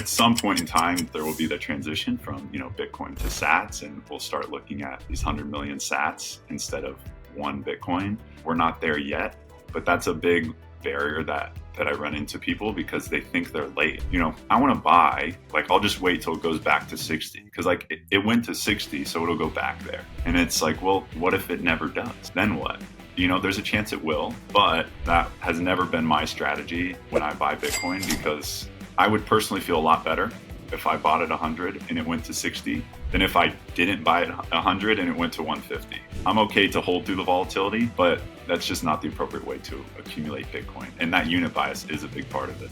at some point in time, there will be the transition from, Bitcoin to sats, and we'll start looking at these 100 million sats instead of one Bitcoin. We're not there yet, but that's a big barrier that I run into people because they think they're late. I want to buy, I'll just wait till it goes back to 60 because it went to 60, so it'll go back there. And it's well, what if it never does? Then what? There's a chance it will, but that has never been my strategy when I buy Bitcoin, because I would personally feel a lot better if I bought it 100 and it went to 60 than if I didn't buy it 100 and it went to 150. I'm okay to hold through the volatility, but that's just not the appropriate way to accumulate Bitcoin. And that unit bias is a big part of it.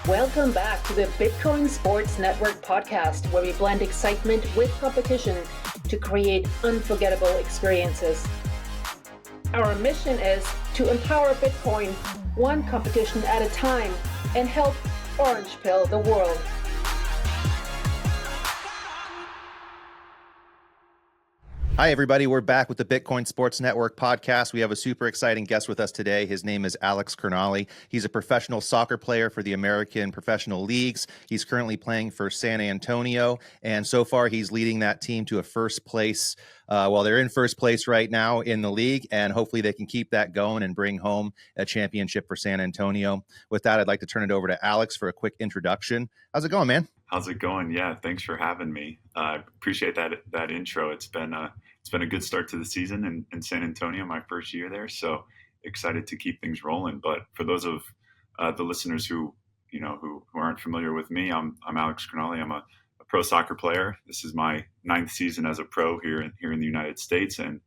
Welcome back to the Bitcoin Sports Network podcast, where we blend excitement with competition to create unforgettable experiences. Our mission is to empower Bitcoin one competition at a time and help orange pill the world. Hi, everybody. We're back with the Bitcoin Sports Network podcast. We have a super exciting guest with us today. His name is Alex Crognale. He's a professional soccer player for the American Professional Leagues. He's currently playing for San Antonio, and so far he's leading that team to a first place. They're in first place right now in the league, and hopefully they can keep that going and bring home a championship for San Antonio. With that, I'd like to turn it over to Alex for a quick introduction. How's it going, man? How's it going? Yeah, thanks for having me. I appreciate that intro. It's been a good start to the season in San Antonio, my first year there. So excited to keep things rolling. But for those of the listeners who aren't familiar with me, I'm Alex Crognale. I'm a pro soccer player. This is my 9th season as a pro here in the United States. And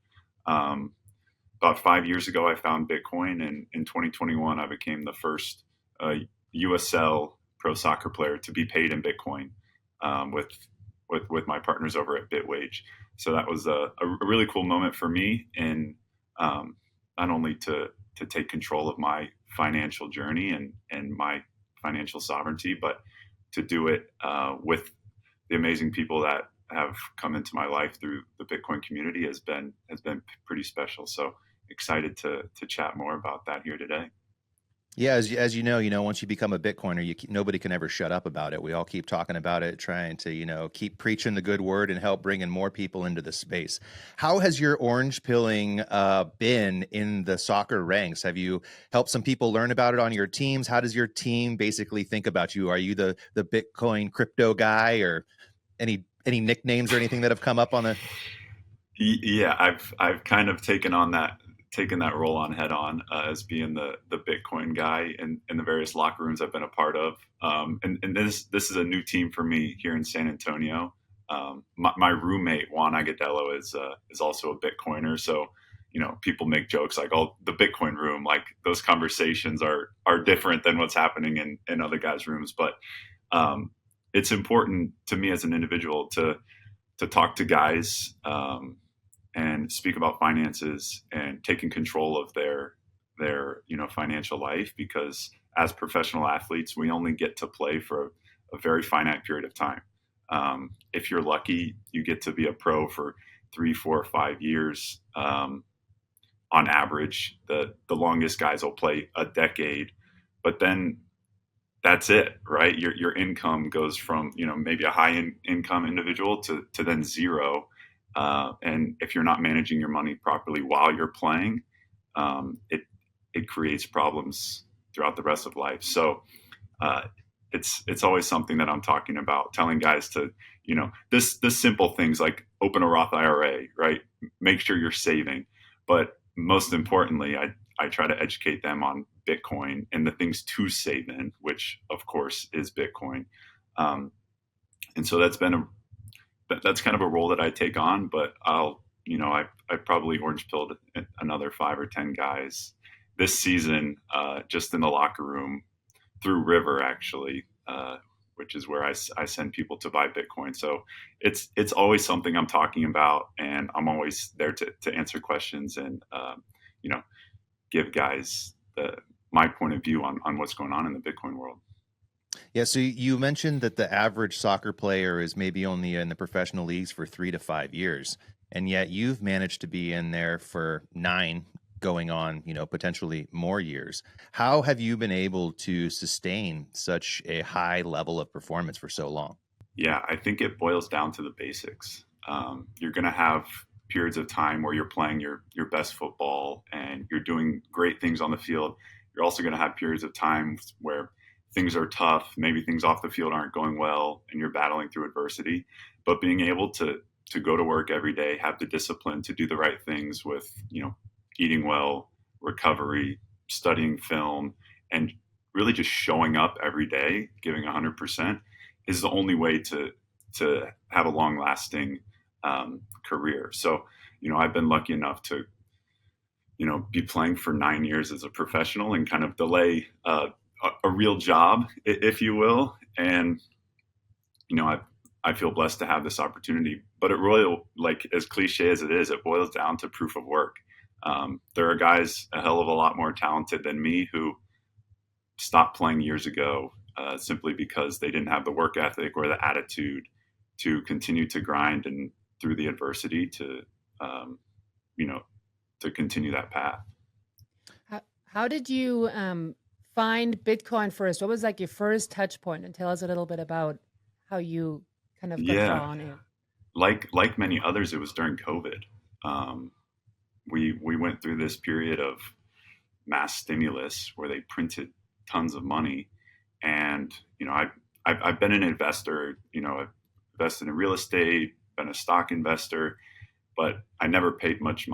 about 5 years ago, I found Bitcoin, and in 2021, I became the first USL pro soccer player to be paid in Bitcoin with my partners over at Bitwage. So that was a really cool moment for me, and not only to take control of my financial journey and my financial sovereignty, but to do it with the amazing people that have come into my life through the Bitcoin community has been pretty special. So excited to chat more about that here today. Yeah, as you know, once you become a Bitcoiner, nobody can ever shut up about it. We all keep talking about it, trying to, keep preaching the good word and help bringing more people into the space. How has your orange pilling been in the soccer ranks? Have you helped some people learn about it on your teams? How does your team basically think about you? Are you the Bitcoin crypto guy, or any nicknames or anything that have come up on the? Yeah, I've kind of taken that role on head on as being the Bitcoin guy in the various locker rooms I've been a part of. And this is a new team for me here in San Antonio. My roommate, Juan Agadello, is also a Bitcoiner. So, people make jokes like, oh, the Bitcoin room, like those conversations are different than what's happening in other guys' rooms. But it's important to me as an individual to talk to guys and speak about finances and taking control of their financial life, because as professional athletes, we only get to play for a very finite period of time. If you're lucky, you get to be a pro for 3, 4, 5 years. On average, the longest guys will play a decade, but then that's it, right? Your income goes from, maybe a high income individual to then zero. And if you're not managing your money properly while you're playing, it creates problems throughout the rest of life. So it's always something that I'm talking about, telling guys to, this simple things like open a Roth IRA, right? Make sure you're saving. But most importantly, I try to educate them on Bitcoin and the things to save in, which of course is Bitcoin. And so that's kind of a role that I take on, but I probably orange pilled another 5 or 10 guys this season, just in the locker room through River, actually, which is where I send people to buy Bitcoin. So it's always something I'm talking about, and I'm always there to answer questions and, give guys my point of view on what's going on in the Bitcoin world. Yeah, so you mentioned that the average soccer player is maybe only in the professional leagues for 3 to 5 years, and yet you've managed to be in there for 9 going on, potentially more years. How have you been able to sustain such a high level of performance for so long? Yeah, I think it boils down to the basics. You're going to have periods of time where you're playing your best football and you're doing great things on the field. You're also going to have periods of time where things are tough, maybe things off the field aren't going well, and you're battling through adversity. But being able to go to work every day, have the discipline to do the right things with eating well, recovery, studying film, and really just showing up every day, giving 100% is the only way to have a long lasting career. So, I've been lucky enough to, be playing for 9 years as a professional and kind of delay a real job, if you will. And, I feel blessed to have this opportunity, but it really, like, as cliche as it is, it boils down to proof of work. There are guys a hell of a lot more talented than me who stopped playing years ago simply because they didn't have the work ethic or the attitude to continue to grind and through the adversity um, to continue that path. How did you find Bitcoin first? What was like your first touch point? And tell us a little bit about how you kind of got Yeah, drawn in. like many others, it was during COVID. Um, we went through this period of mass stimulus where they printed tons of money, and I've been an investor. I've invested in real estate, been a stock investor, but I never paid much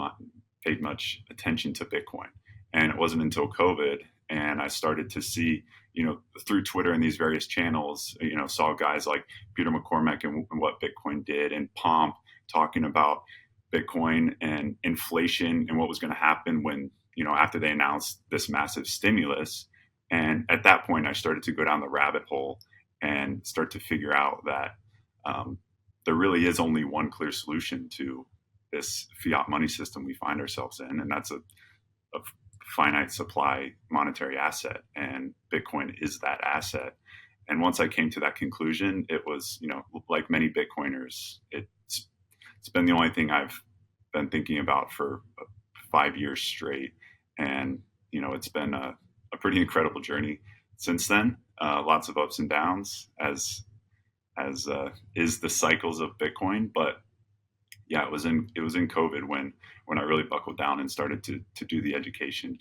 attention to Bitcoin. And it wasn't until COVID and I started to see, through Twitter and these various channels, saw guys like Peter McCormack and what Bitcoin did, and Pomp talking about Bitcoin and inflation and what was going to happen when, after they announced this massive stimulus. And at that point, I started to go down the rabbit hole and start to figure out that there really is only one clear solution to this fiat money system we find ourselves in, and that's a finite supply monetary asset, and Bitcoin is that asset. And once I came to that conclusion, it was, like many Bitcoiners, it's been the only thing I've been thinking about for 5 years straight. And, it's been a pretty incredible journey since then. Lots of ups and downs as is the cycles of Bitcoin. But yeah, it was in COVID when I really buckled down and started to do the education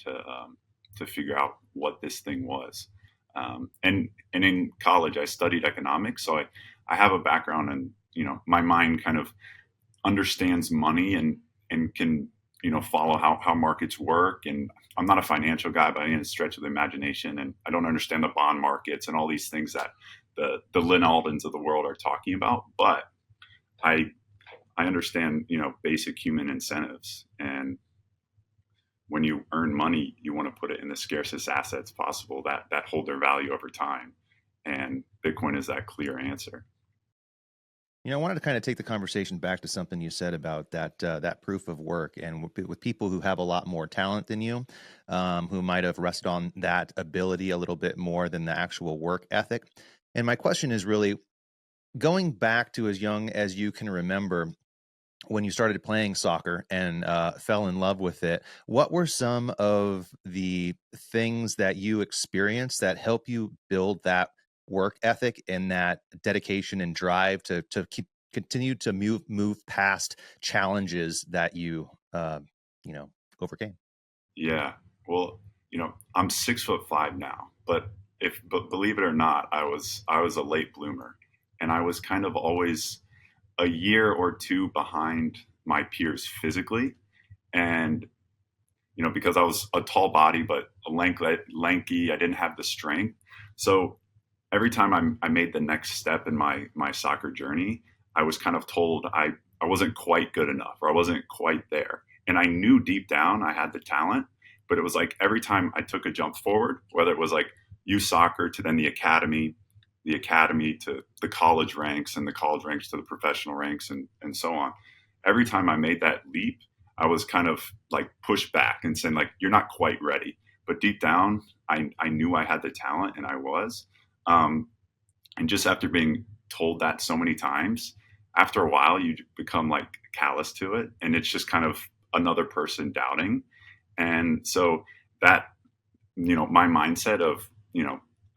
to figure out what this thing was. And in college, I studied economics, so I have a background, and my mind kind of understands money and can follow how markets work. And I'm not a financial guy by any stretch of the imagination, and I don't understand the bond markets and all these things that the Lynn Aldens of the world are talking about. But I understand, basic human incentives. And when you earn money, you want to put it in the scarcest assets possible that hold their value over time. And Bitcoin is that clear answer. I wanted to kind of take the conversation back to something you said about that proof of work, and with people who have a lot more talent than you, who might have rested on that ability a little bit more than the actual work ethic. And my question is really going back to as young as you can remember, when you started playing soccer and fell in love with it, what were some of the things that you experienced that help you build that work ethic and that dedication and drive to continue to move past challenges that you overcame? Yeah. Well, I'm 6'5" now, but believe it or not, I was a late bloomer, and I was kind of always a year or two behind my peers physically. And, because I was a tall body, but lanky, I didn't have the strength. So every time I made the next step in my soccer journey, I was kind of told I wasn't quite good enough, or I wasn't quite there. And I knew deep down I had the talent, but it was like every time I took a jump forward, whether it was like youth soccer to then the academy to the college ranks, and the college ranks to the professional ranks, and so on. Every time I made that leap, I was kind of like pushed back and saying, like, you're not quite ready. But deep down, I knew I had the talent, and I was. And just after being told that so many times, after a while, you become like callous to it. And it's just kind of another person doubting. And so that, my mindset of,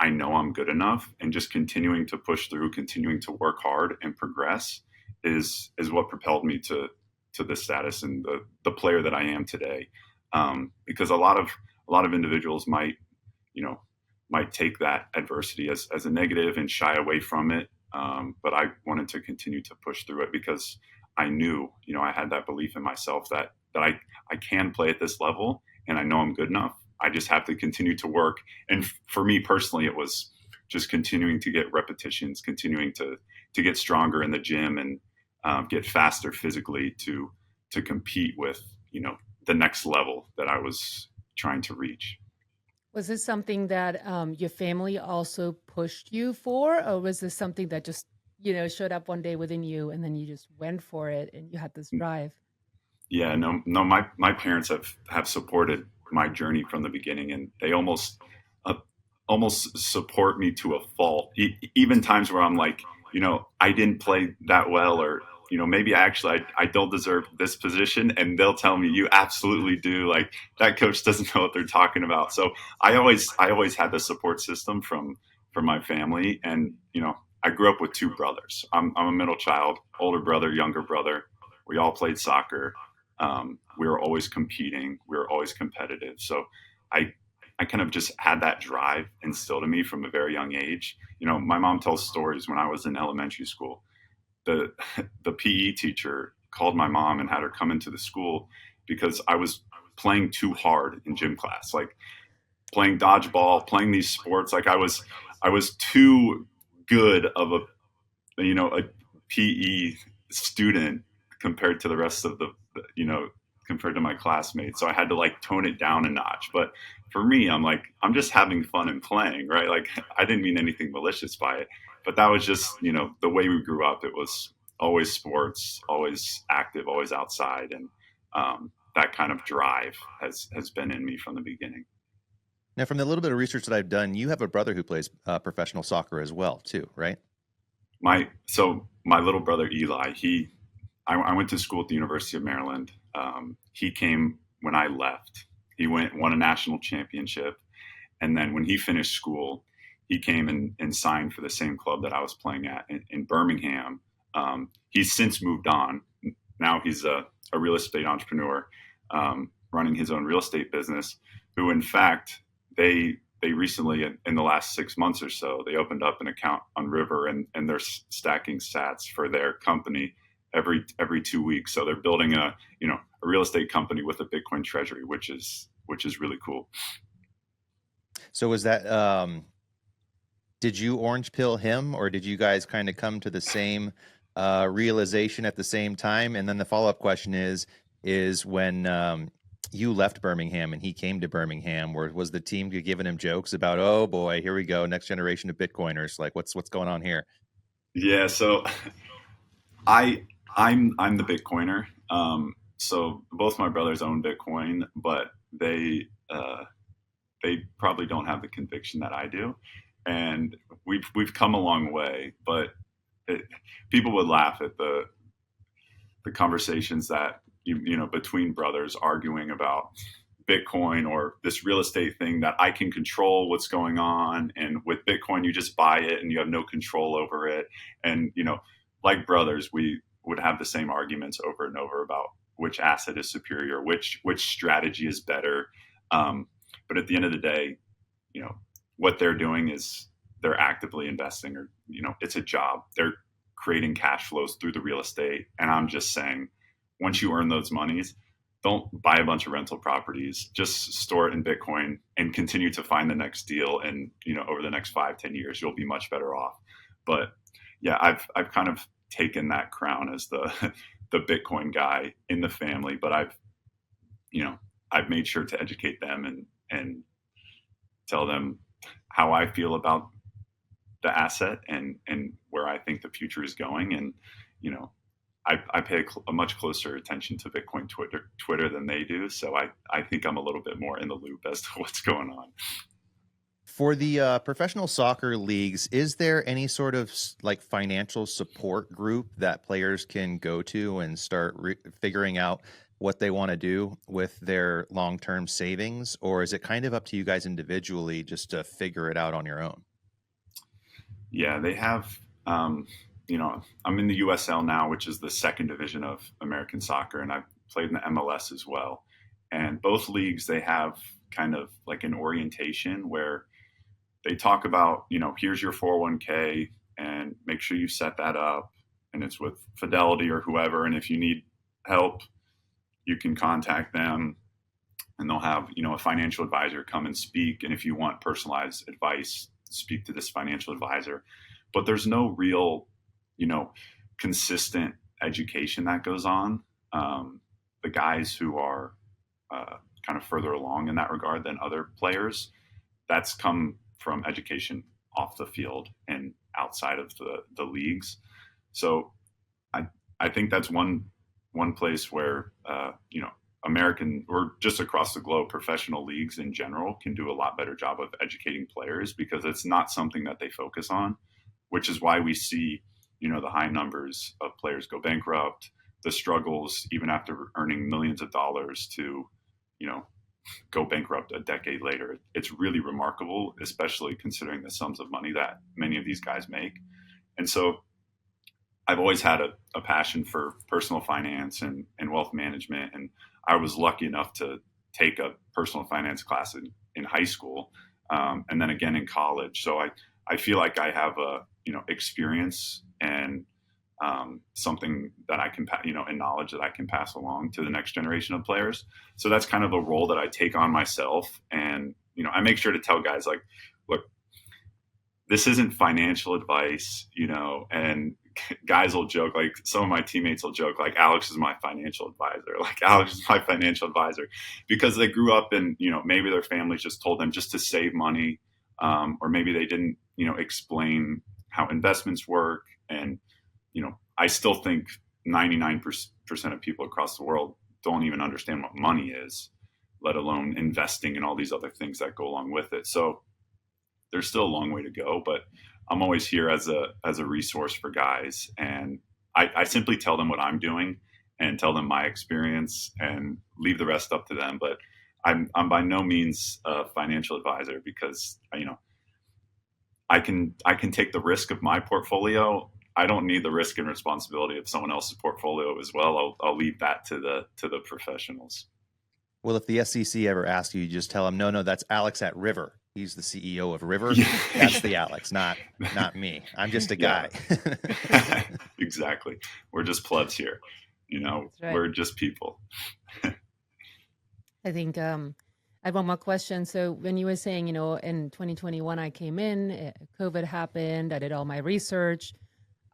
I know I'm good enough, and just continuing to push through, continuing to work hard and progress is what propelled me to the status and the player that I am today. Because a lot of individuals might, might take that adversity as a negative and shy away from it. But I wanted to continue to push through it because I knew, I had that belief in myself that I can play at this level, and I know I'm good enough. I just have to continue to work. And for me personally, it was just continuing to get repetitions, continuing to get stronger in the gym, and get faster physically to compete with, the next level that I was trying to reach. Was this something that your family also pushed you for, or was this something that just, showed up one day within you and then you just went for it and you had this drive? Yeah, no, my parents have supported my journey from the beginning, and they uh, almost support me to a fault. Even times where I'm like, I didn't play that well, or maybe I don't deserve this position, and they'll tell me you absolutely do. Like, that coach doesn't know what they're talking about. So I always had the support system from my family, and I grew up with two brothers. I'm a middle child, older brother, younger brother. We all played soccer. We were always competing. We were always competitive. So I kind of just had that drive instilled in me from a very young age. My mom tells stories when I was in elementary school. The the PE teacher called my mom and had her come into the school because I was playing too hard in gym class, like playing dodgeball, playing these sports. Like I was too good of a PE student compared to the rest of compared to my classmates. So I had to like tone it down a notch. But for me, I'm just having fun and playing, right? Like, I didn't mean anything malicious by it, but that was just, the way we grew up. It was always sports, always active, always outside. And that kind of drive has been in me from the beginning. Now, from the little bit of research that I've done, you have a brother who plays professional soccer as well, too, right? My little brother, Eli, I went to school at the University of Maryland. He came when I left. He won a national championship. And then when he finished school, he came and signed for the same club that I was playing at in Birmingham. He's since moved on. Now he's a real estate entrepreneur, running his own real estate business, who in fact, they recently, in the last 6 months or so, they opened up an account on River, and they're stacking sats for their company every 2 weeks. So they're building a real estate company with a Bitcoin treasury, which is really cool. So was that, did you orange pill him, or did you guys kind of come to the same realization at the same time? And then the follow-up question is when you left Birmingham and he came to Birmingham, was the team giving him jokes about, oh boy, here we go, next generation of Bitcoiners? Like, what's going on here? Yeah, so I'm the Bitcoiner. So both my brothers own Bitcoin, but they probably don't have the conviction that I do, and we've come a long way. But people would laugh at the conversations that between brothers arguing about Bitcoin or this real estate thing, that I can control what's going on, and with Bitcoin you just buy it and you have no control over it. And like brothers, we would have the same arguments over and over about which asset is superior, which strategy is better. But at the end of the day, what they're doing is they're actively investing, or it's a job. They're creating cash flows through the real estate, and I'm just saying, once you earn those monies, don't buy a bunch of rental properties. Just store it in Bitcoin and continue to find the next deal. And over the next 5-10 years, you'll be much better off. But yeah, I've kind of taken that crown as the Bitcoin guy in the family, but I've made sure to educate them and tell them how I feel about the asset and where I think the future is going. And I pay a much closer attention to Bitcoin Twitter than they do, so I think I'm a little bit more in the loop as to what's going on. For the professional soccer leagues, is there any sort of like financial support group that players can go to and start figuring out what they want to do with their long-term savings, or is it kind of up to you guys individually just to figure it out on your own? Yeah, they have. I'm in the USL now, which is the second division of American soccer, and I've played in the MLS as well. And both leagues, they have kind of like an orientation where they talk about, here's your 401k and make sure you set that up. And it's with Fidelity or whoever. And if you need help, you can contact them and they'll have, a financial advisor come and speak. And if you want personalized advice, speak to this financial advisor. But there's no real, consistent education that goes on. The guys who are kind of further along in that regard than other players, that's come from education off the field and outside of the leagues. So I think that's one place where, American or just across the globe, professional leagues in general can do a lot better job of educating players because it's not something that they focus on, which is why we see, the high numbers of players go bankrupt, the struggles, even after earning millions of dollars to, go bankrupt a decade later. It's really remarkable, especially considering the sums of money that many of these guys make. And so I've always had a passion for personal finance and wealth management. And I was lucky enough to take a personal finance class in high school and then again in college. So I feel like I have experience and something that I can, and knowledge that I can pass along to the next generation of players. So that's kind of a role that I take on myself. And, I make sure to tell guys like, look, this isn't financial advice, and guys will joke, like some of my teammates will joke, like Alex is my financial advisor, because they grew up and, maybe their families just told them just to save money. Or maybe they didn't, explain how investments work. And, I still think 99% of people across the world don't even understand what money is, let alone investing and all these other things that go along with it. So there's still a long way to go, but I'm always here as a resource for guys. And I simply tell them what I'm doing and tell them my experience and leave the rest up to them. But I'm by no means a financial advisor because, I can take the risk of my portfolio. I don't need the risk and responsibility of someone else's portfolio as well. I'll leave that to the professionals. Well, if the SEC ever asks you, you just tell them, no, that's Alex at River. He's the CEO of River. Yeah. That's the Alex, not me. I'm just a guy. Yeah. Exactly. We're just plebs here. Right. We're just people. I think I have one more question. So when you were saying, in 2021, I came in, COVID happened, I did all my research.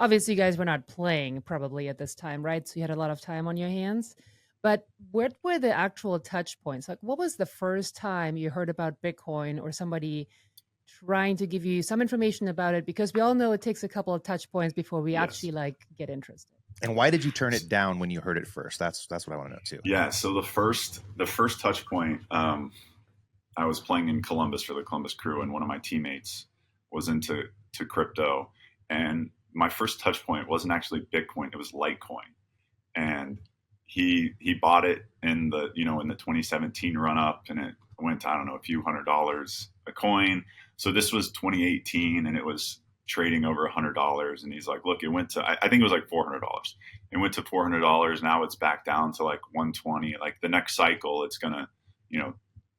Obviously, you guys were not playing probably at this time, right? So you had a lot of time on your hands. But what were the actual touch points? Like, what was the first time you heard about Bitcoin or somebody trying to give you some information about it? Because we all know it takes a couple of touch points before we actually get interested. And why did you turn it down when you heard it first? That's what I want to know too. Yeah. So the first touch point, I was playing in Columbus for the Columbus Crew, and one of my teammates was into crypto, and my first touch point wasn't actually Bitcoin; it was Litecoin, and he bought it in the 2017 run up, and it went to, I don't know, a few $100s a coin. So this was 2018, and it was trading over $100. And he's like, look, it went to, I think it was like $400. It went to $400. Now it's back down to like 120. Like the next cycle, it's gonna,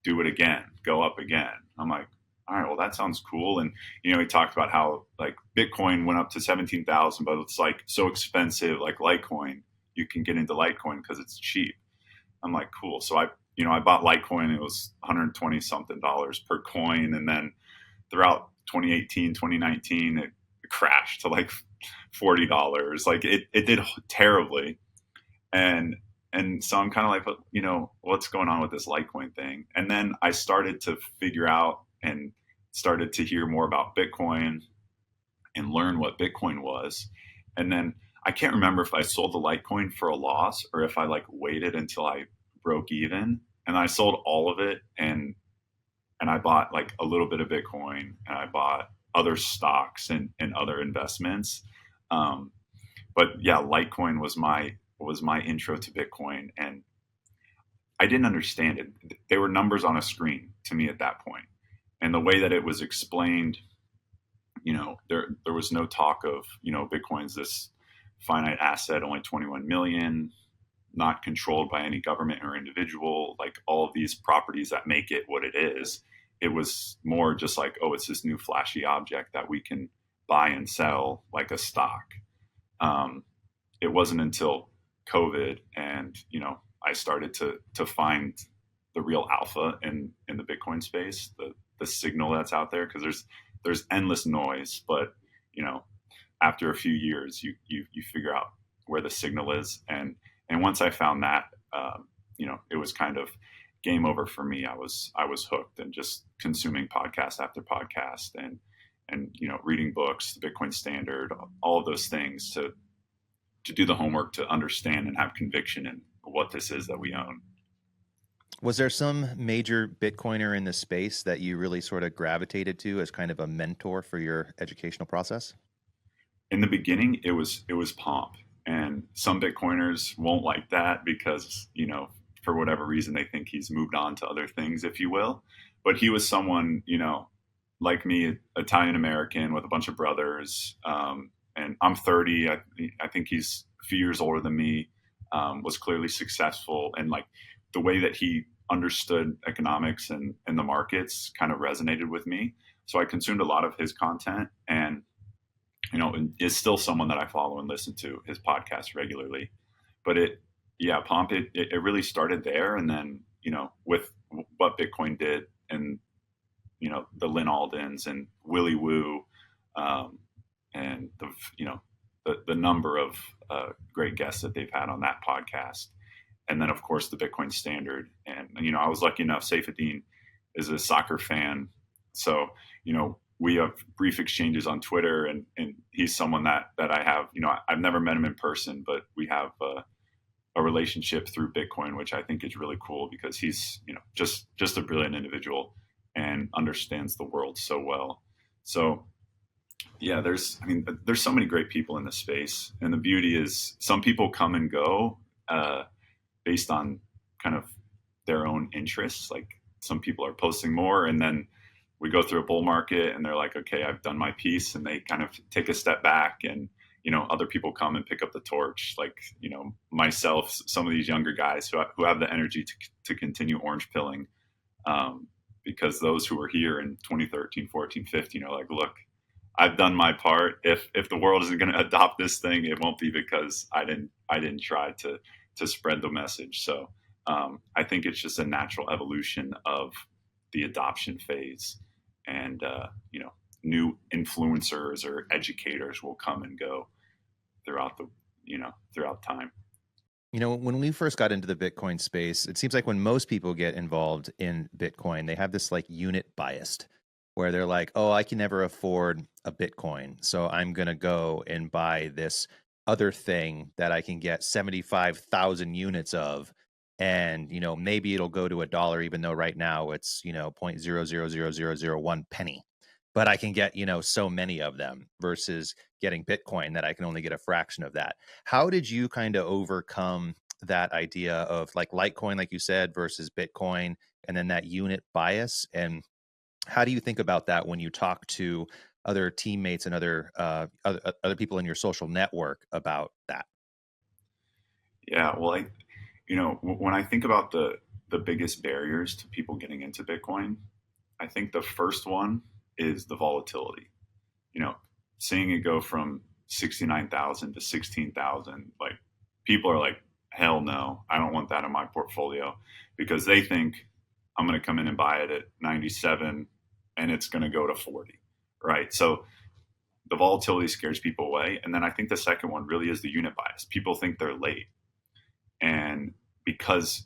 do it again, go up again. I'm like, all right, well, that sounds cool. And, he talked about how like Bitcoin went up to 17,000, but it's like so expensive, like Litecoin, you can get into Litecoin because it's cheap. I'm like, cool. So I bought Litecoin. It was 120 something dollars per coin. And then throughout 2018, 2019, it crashed to like $40. Like it did terribly. And so I'm kind of like, what's going on with this Litecoin thing? And then I started to figure out and started to hear more about Bitcoin and learn what Bitcoin was. And then I can't remember if I sold the Litecoin for a loss or if I like waited until I broke even, and I sold all of it. And I bought like a little bit of Bitcoin, and I bought other stocks and other investments. But yeah, Litecoin was my intro to Bitcoin. And I didn't understand it. They were numbers on a screen to me at that point. And the way that it was explained, there was no talk of, Bitcoin's this finite asset, only 21 million, not controlled by any government or individual, like all of these properties that make it what it is. It was more just like, oh, it's this new flashy object that we can buy and sell like a stock. It wasn't until COVID and, I started to find the real alpha in the Bitcoin space, the signal that's out there, because there's endless noise, but after a few years you figure out where the signal is, and once I found that, it was kind of game over for me. I was hooked and just consuming podcast after podcast and reading books, the Bitcoin Standard, all of those things to do the homework to understand and have conviction in what this is that we own. Was there some major Bitcoiner in the space that you really sort of gravitated to as kind of a mentor for your educational process? In the beginning, it was Pomp, and some Bitcoiners won't like that because, for whatever reason, they think he's moved on to other things, if you will. But he was someone, like me, Italian American with a bunch of brothers. And I'm 30. I think he's a few years older than me, was clearly successful. And like the way that he understood economics and the markets kind of resonated with me. So I consumed a lot of his content, and, is still someone that I follow and listen to his podcast regularly. But Pomp, it really started there. And then, with what Bitcoin did and, the Lynn Aldens and Willy Woo, and the number of great guests that they've had on that podcast. And then, of course, the Bitcoin Standard. And, I was lucky enough, Saifedean is a soccer fan. So, we have brief exchanges on Twitter, and he's someone that I have, I've never met him in person, but we have a relationship through Bitcoin, which I think is really cool because he's, just a brilliant individual and understands the world so well. So, yeah, there's so many great people in this space. And the beauty is some people come and go based on kind of their own interests. Like some people are posting more, and then we go through a bull market and they're like, okay, I've done my piece, and they kind of take a step back, and other people come and pick up the torch, like myself, some of these younger guys who have the energy to continue orange pilling, because those who were here in 2013, 14, 15 are like, look, I've done my part. If the world isn't going to adopt this thing, it won't be because I didn't try to spread the message. So I think it's just a natural evolution of the adoption phase, and new influencers or educators will come and go throughout time. When we first got into the Bitcoin space, it seems like when most people get involved in Bitcoin, they have this like unit biased, where they're like, oh, I can never afford a Bitcoin, so I'm going to go and buy this other thing that I can get 75,000 units of. And, maybe it'll go to $1, even though right now it's, 0.000001 penny. But I can get, so many of them versus getting Bitcoin that I can only get a fraction of that. How did you kind of overcome that idea of like Litecoin, like you said, versus Bitcoin, and then that unit bias? And how do you think about that when you talk to other teammates and other people in your social network about that? Yeah, well, when I think about the biggest barriers to people getting into Bitcoin, I think the first one is the volatility. Seeing it go from 69,000 to 16,000, like people are like, hell no, I don't want that in my portfolio, because they think I'm going to come in and buy it at 97 and it's going to go to 40, right? So the volatility scares people away. And then I think the second one really is the unit bias. People think they're late. And because,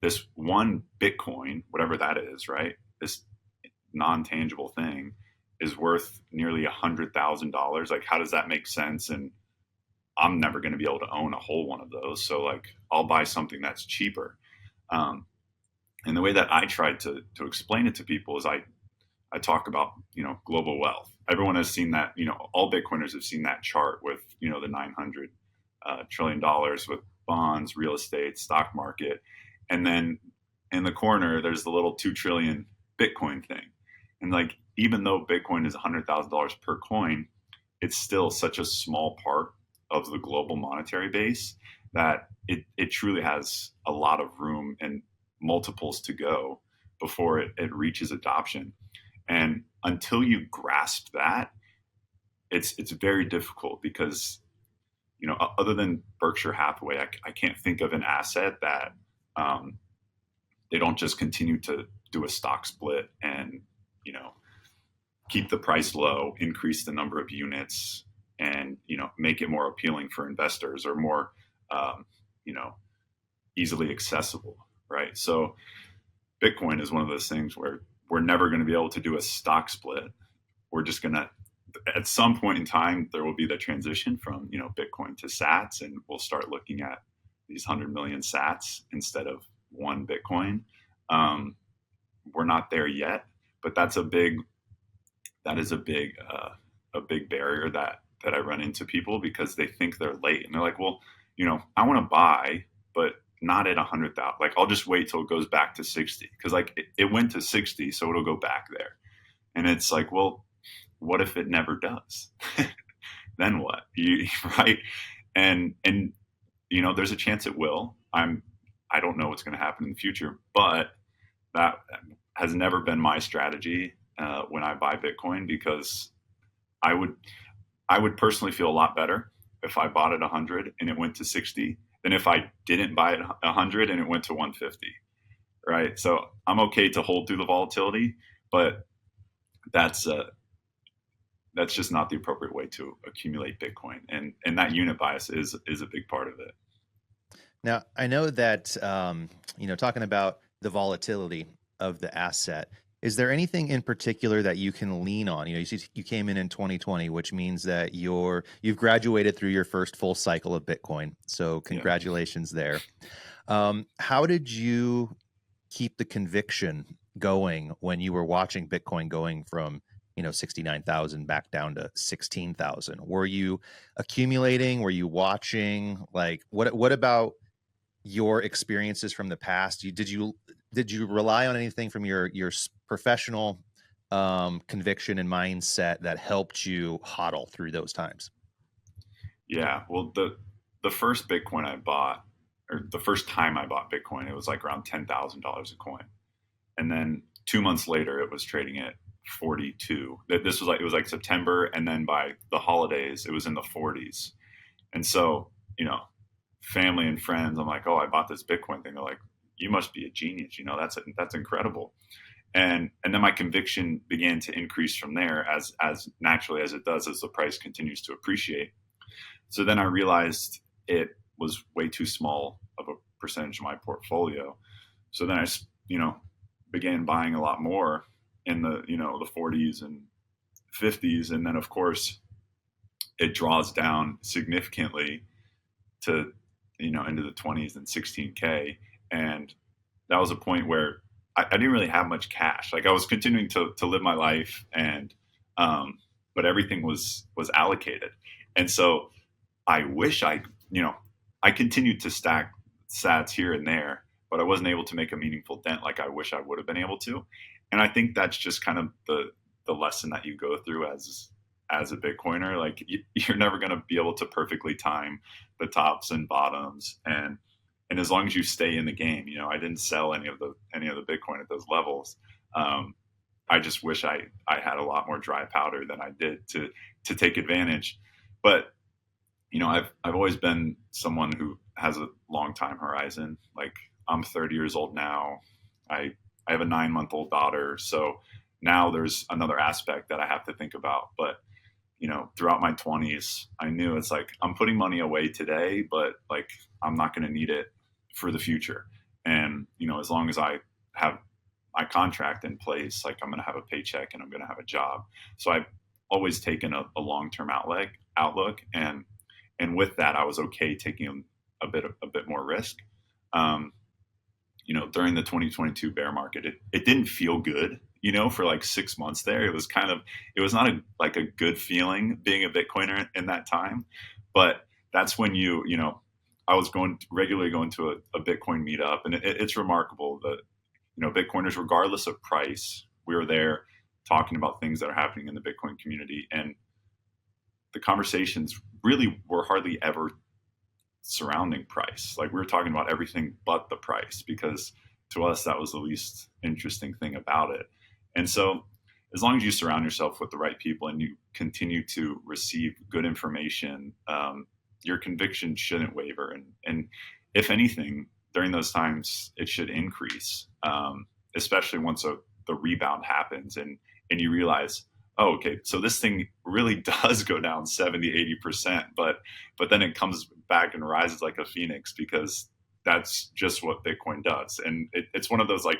this one Bitcoin, whatever that is, right, this non-tangible thing is worth nearly $100,000. Like, how does that make sense? And I'm never going to be able to own a whole one of those. So like, I'll buy something that's cheaper. And the way that I tried to explain it to people is I talk about, global wealth. Everyone has seen that, all Bitcoiners have seen that chart with, the $900 trillion with bonds, real estate, stock market. And then in the corner, there's the little 2 trillion Bitcoin thing. And like, even though Bitcoin is $100,000 per coin, it's still such a small part of the global monetary base that it truly has a lot of room and multiples to go before it reaches adoption. And until you grasp that, it's very difficult because, other than Berkshire Hathaway, I can't think of an asset that they don't just continue to do a stock split and, keep the price low, increase the number of units, and, make it more appealing for investors or more, easily accessible, right? So Bitcoin is one of those things where we're never going to be able to do a stock split. We're just going to, at some point in time, there will be the transition from, Bitcoin to sats, and we'll start looking at these 100 million sats instead of one Bitcoin. We're not there yet, but that is a big barrier that I run into people because they think they're late and they're like, well, I want to buy, but not at 100,000. Like, I'll just wait till it goes back to 60 because like it went to 60, so it'll go back there. And it's like, well, what if it never does? Then what? Right? And there's a chance it will. I don't know what's going to happen in the future, but that has never been my strategy when I buy Bitcoin, because I would personally feel a lot better if I bought at 100 and it went to 60 than if I didn't buy it 100 and it went to 150. Right? So I'm okay to hold through the volatility, but that's just not the appropriate way to accumulate Bitcoin, and that unit bias is a big part of it. Now, I know that talking about the volatility of the asset, is there anything in particular that you can lean on? You came in 2020, which means that you've graduated through your first full cycle of Bitcoin. So congratulations there. How did you keep the conviction going when you were watching Bitcoin going from 69,000 back down to 16,000? Were you accumulating? Were you watching? Like, what about your experiences from the past? Did you rely on anything from your professional conviction and mindset that helped you hodl through those times? Yeah, well, the first Bitcoin I bought, or the first time I bought Bitcoin, it was like around $10,000 a coin, and then 2 months later, it was trading at 42. It was like September, and then by the holidays, it was in the 40s. And so, family and friends, I'm like, oh, I bought this Bitcoin thing. They're like, you must be a genius. That's incredible. And then my conviction began to increase from there, as naturally as it does as the price continues to appreciate. So then I realized it was way too small of a percentage of my portfolio. So then I, began buying a lot more in the, the 40s and 50s. And then of course it draws down significantly to, into the 20s and 16K. And that was a point where I didn't really have much cash. Like, I was continuing to live my life, and but everything was allocated. And so I wish I continued to stack sats here and there, but I wasn't able to make a meaningful dent like I wish I would have been able to. And I think that's just kind of the lesson that you go through as a Bitcoiner. Like, you're never going to be able to perfectly time the tops and bottoms, and as long as you stay in the game. I didn't sell any of the Bitcoin at those levels. I just wish I had a lot more dry powder than I did to take advantage. But I've always been someone who has a long time horizon. Like, I'm 30 years old now. I have a 9-month-old daughter, so now there's another aspect that I have to think about. But throughout my 20s, I knew it's like, I'm putting money away today, but like, I'm not going to need it for the future. And as long as I have my contract in place, like, I'm going to have a paycheck and I'm going to have a job. So I've always taken a long-term outlook, and with that, I was okay taking a bit more risk. During the 2022 bear market, it didn't feel good, for like 6 months there. It was not a good feeling being a Bitcoiner in that time. But that's when I was regularly going to a Bitcoin meetup, and it's remarkable that, Bitcoiners, regardless of price, we were there talking about things that are happening in the Bitcoin community, and the conversations really were hardly ever surrounding price. Like, we were talking about everything but the price, because to us that was the least interesting thing about it. And so, as long as you surround yourself with the right people and you continue to receive good information, your conviction shouldn't waver. And if anything, during those times, it should increase, especially once the rebound happens and you realize, oh, okay, so this thing really does go down 70, 80%, but then it comes back and rises like a phoenix, because that's just what Bitcoin does. And it's one of those like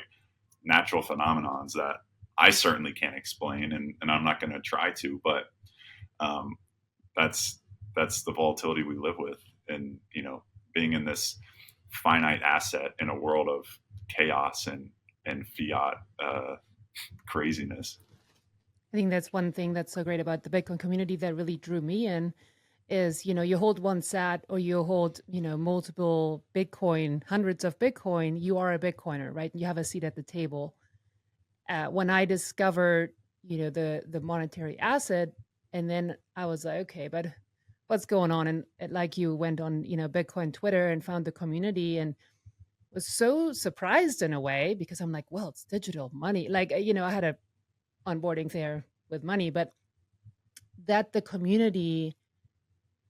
natural phenomenons that I certainly can't explain, and I'm not going to try to, but that's the volatility we live with. And, being in this finite asset in a world of chaos and fiat craziness. I think that's one thing that's so great about the Bitcoin community that really drew me in is, you hold one sat or you hold, multiple Bitcoin, hundreds of Bitcoin, you are a Bitcoiner, right? You have a seat at the table. When I discovered, the monetary asset, and then I was like, okay, but what's going on? And like you went on, Bitcoin Twitter and found the community and was so surprised in a way, because I'm like, well, it's digital money. Like, I had a onboarding there with money, but that the community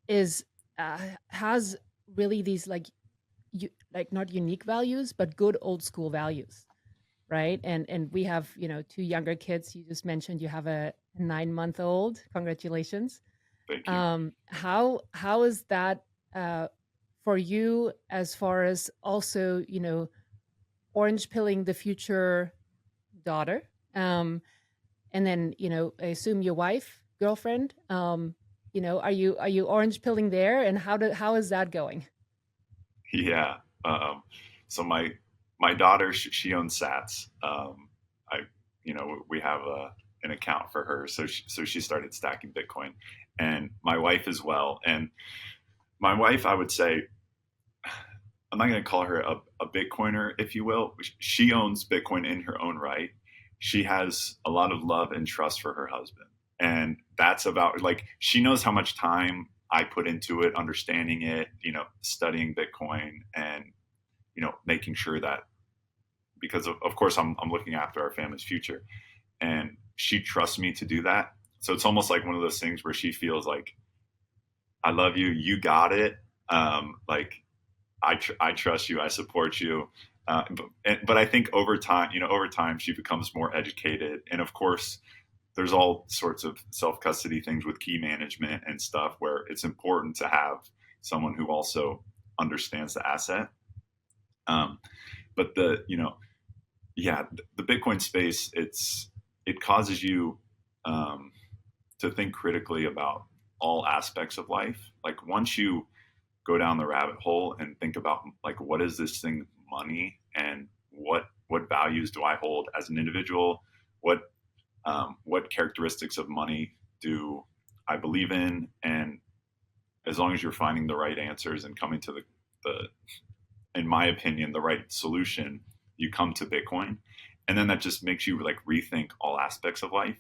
is has really these like not unique values, but good old school values, right? And we have two younger kids. You just mentioned you have a 9-month-old. Congratulations. Thank you. How is that for you, as far as also orange pilling the future daughter? And then, I assume your wife, girlfriend, are you orange pilling there, and how is that going? Yeah. So my daughter, she owns Sats. We have an account for her, so she started stacking Bitcoin, and my wife as well. And my wife, I would say, I'm not going to call her a Bitcoiner, if you will. She owns Bitcoin in her own right. She has a lot of love and trust for her husband. And that's about, like, she knows how much time I put into it, understanding it, studying Bitcoin, and, making sure that, because of course I'm looking after our family's future, and she trusts me to do that. So it's almost like one of those things where she feels like, I love you, you got it. Like, I trust you, I support you. But I think over time she becomes more educated. And of course, there's all sorts of self-custody things with key management and stuff where it's important to have someone who also understands the asset. But the Bitcoin space, it causes you to think critically about all aspects of life. Like, once you go down the rabbit hole and think about, like, what is this thing, money, and what values do I hold as an individual? What characteristics of money do I believe in? And as long as you're finding the right answers and coming to the in my opinion, the right solution, you come to Bitcoin. And then that just makes you like rethink all aspects of life,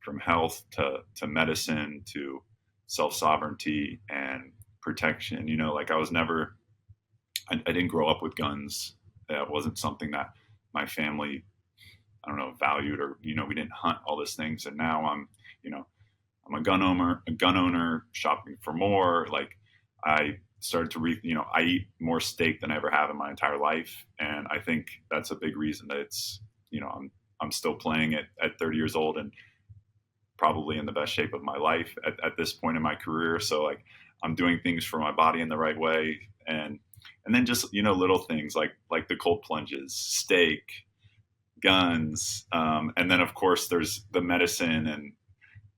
from health to medicine to self-sovereignty and protection. Like, I didn't grow up with guns. That wasn't something that my family, I don't know, valued, or, we didn't hunt, all these things. And now I'm a gun owner shopping for more. Like, I started to I eat more steak than I ever have in my entire life. And I think that's a big reason that it's, I'm still playing it at 30 years old and probably in the best shape of my life at this point in my career. So, like, I'm doing things for my body in the right way. And then just, little things like the cold plunges, steak, guns. And then of course there's the medicine and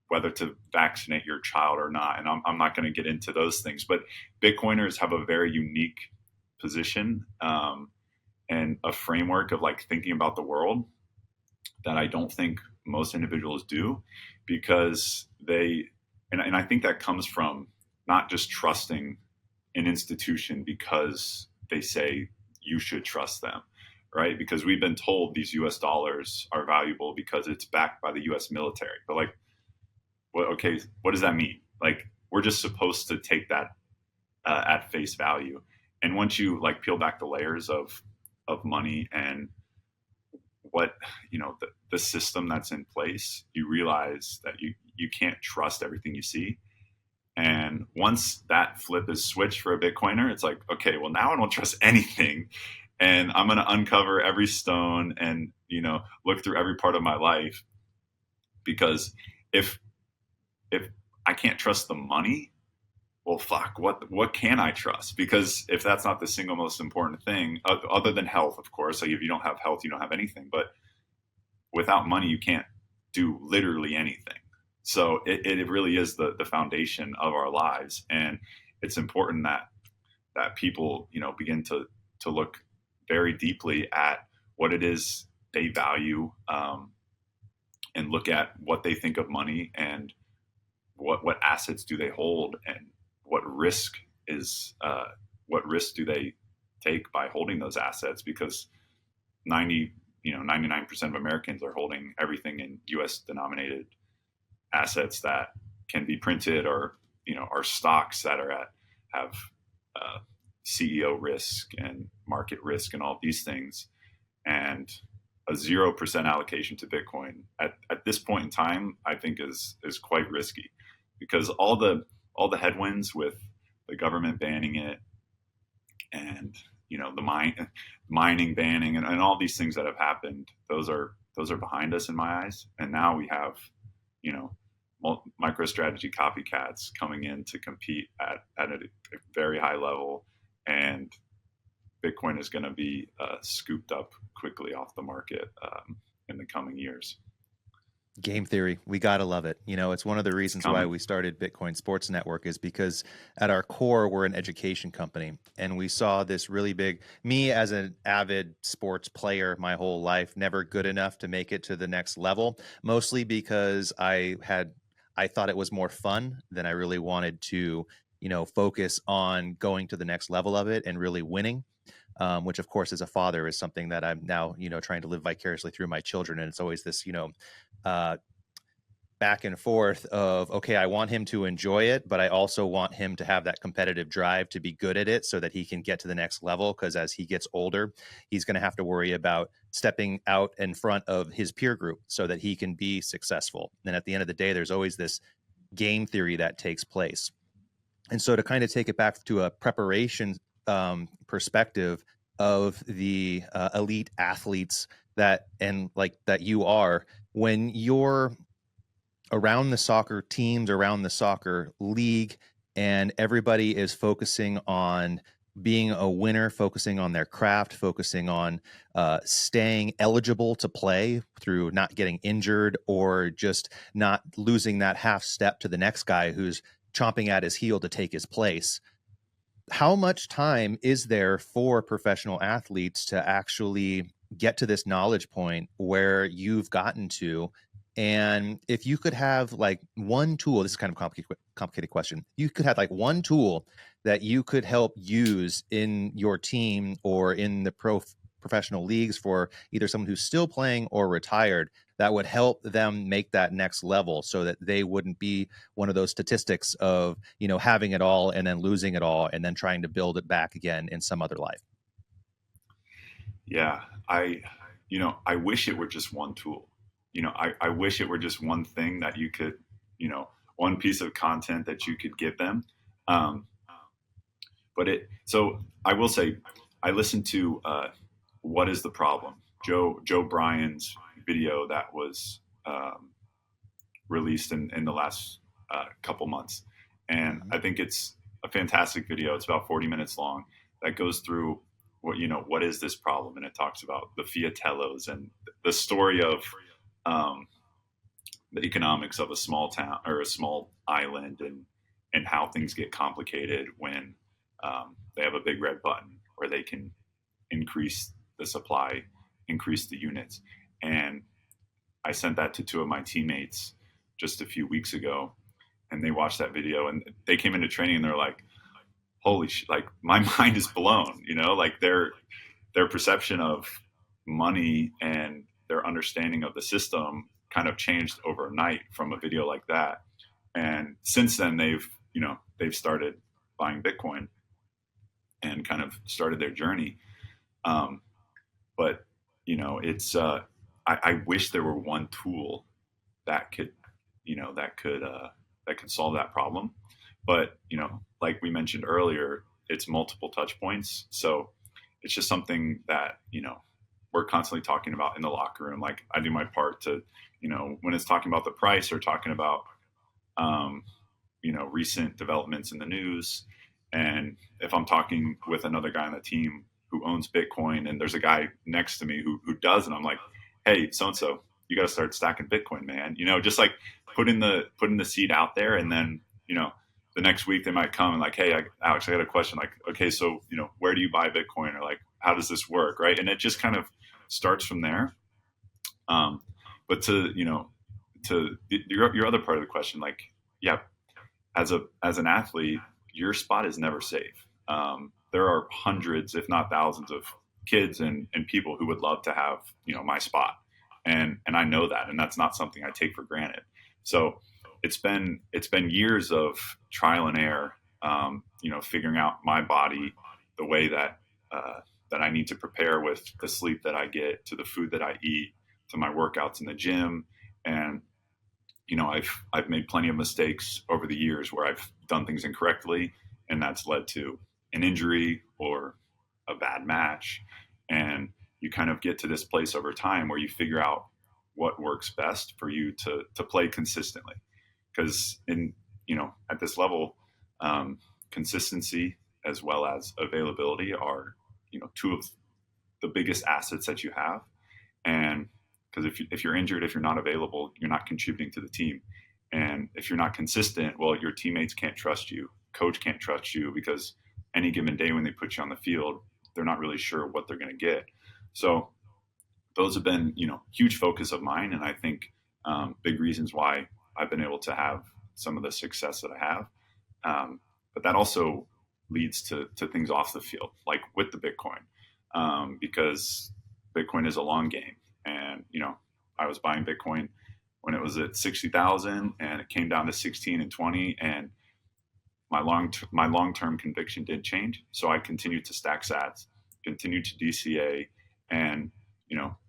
whether to vaccinate your child or not. And I'm not going to get into those things, but Bitcoiners have a very unique position and a framework of like thinking about the world that I don't think most individuals do, because and I think that comes from not just trusting an institution because they say you should trust them, right? Because we've been told these US dollars are valuable because it's backed by the US military. But like, okay, what does that mean? Like, we're just supposed to take that at face value. And once you like peel back the layers of money and what, the system that's in place, you realize that you can't trust everything you see. And once that flip is switched for a Bitcoiner, it's like, okay, well, now I don't trust anything. And I'm going to uncover every stone and, look through every part of my life. Because if I can't trust the money, well, fuck, what can I trust? Because if that's not the single most important thing, other than health, of course, like if you don't have health, you don't have anything. But without money, you can't do literally anything. So it really is the foundation of our lives. And it's important that people, begin to look very deeply at what it is they value, and look at what they think of money and what assets do they hold and what risk do they take by holding those assets, because 99% of Americans are holding everything in US denominated assets that can be printed, or are stocks that have CEO risk and market risk and all these things. And a 0% allocation to Bitcoin at this point in time, I think is quite risky, because all the headwinds with the government banning it and the mining banning and all these things that have happened, those are behind us in my eyes. And now we have MicroStrategy copycats coming in to compete at a very high level, and Bitcoin is going to be scooped up quickly off the market in the coming years. Game theory. We got to love it. It's one of the reasons why we started Bitcoin Sports Network, is because at our core, we're an education company. And we saw this really big, me as an avid sports player my whole life, never good enough to make it to the next level, mostly because I thought it was more fun than I really wanted to, focus on going to the next level of it and really winning. Which of course, as a father, is something that I'm now, trying to live vicariously through my children. And it's always this, back and forth of, okay, I want him to enjoy it, but I also want him to have that competitive drive to be good at it so that he can get to the next level. Because as he gets older, he's going to have to worry about stepping out in front of his peer group so that he can be successful. And at the end of the day, there's always this game theory that takes place. And so to kind of take it back to a preparation perspective of the elite athletes that you are, when you're around the soccer teams, around the soccer league, and everybody is focusing on being a winner, focusing on their craft, focusing on staying eligible to play through not getting injured or just not losing that half step to the next guy who's chomping at his heel to take his place. How much time is there for professional athletes to actually get to this knowledge point where you've gotten to? And if you could have like one tool, this is kind of a complicated question. You could have like one tool that you could help use in your team or in the professional leagues for either someone who's still playing or retired, that would help them make that next level so that they wouldn't be one of those statistics of, having it all and then losing it all and then trying to build it back again in some other life. Yeah. I wish it were just one tool. I wish it were just one thing that you could, one piece of content that you could give them. So I will say, I listened to What is the Problem? Joe Bryan's video that was released in the last couple months. And I think it's a fantastic video. It's about 40 minutes long that goes through what is this problem? And it talks about the Fiatellos and the story of the economics of a small town or a small island and how things get complicated when they have a big red button where they can increase the supply, increase the units. And I sent that to two of my teammates just a few weeks ago, and they watched that video and they came into training and they're like, holy shit, like my mind is blown, like their perception of money and their understanding of the system kind of changed overnight from a video like that. And since then they've started buying Bitcoin and kind of started their journey. But it's I wish there were one tool that could that could solve that problem. But like we mentioned earlier, it's multiple touch points. So it's just something that we're constantly talking about in the locker room. Like I do my part to when it's talking about the price or talking about recent developments in the news. And if I'm talking with another guy on the team who owns Bitcoin and there's a guy next to me who does, and I'm like, hey, so-and-so, you got to start stacking Bitcoin, man. Just like putting the seed out there. And then, the next week they might come and like, hey, Alex, I got a question. Like, okay, so, where do you buy Bitcoin? Or like, how does this work? Right. And it just kind of starts from there. But to your other part of the question, like, yeah, as an athlete, your spot is never safe. There are hundreds, if not thousands of kids and people who would love to have, my spot. And I know that, and that's not something I take for granted. So it's been years of trial and error, figuring out my body, the way that I need to prepare with the sleep that I get, to the food that I eat, to my workouts in the gym. And, I've made plenty of mistakes over the years where I've done things incorrectly, and that's led to an injury or a bad match. And you kind of get to this place over time where you figure out what works best for you to play consistently. Because at this level, consistency as well as availability are, two of the biggest assets that you have. And because if you're injured, if you're not available, you're not contributing to the team. And if you're not consistent, well, your teammates can't trust you. Coach can't trust you, because any given day when they put you on the field, they're not really sure what they're going to get. So those have been, huge focus of mine. And I think big reasons why I've been able to have some of the success that I have. But that also leads to things off the field, like with the Bitcoin, because Bitcoin is a long game. And, I was buying Bitcoin when it was at 60,000 and it came down to 16 and 20. And my long-term conviction did change. So I continued to stack sats, continued to DCA. And,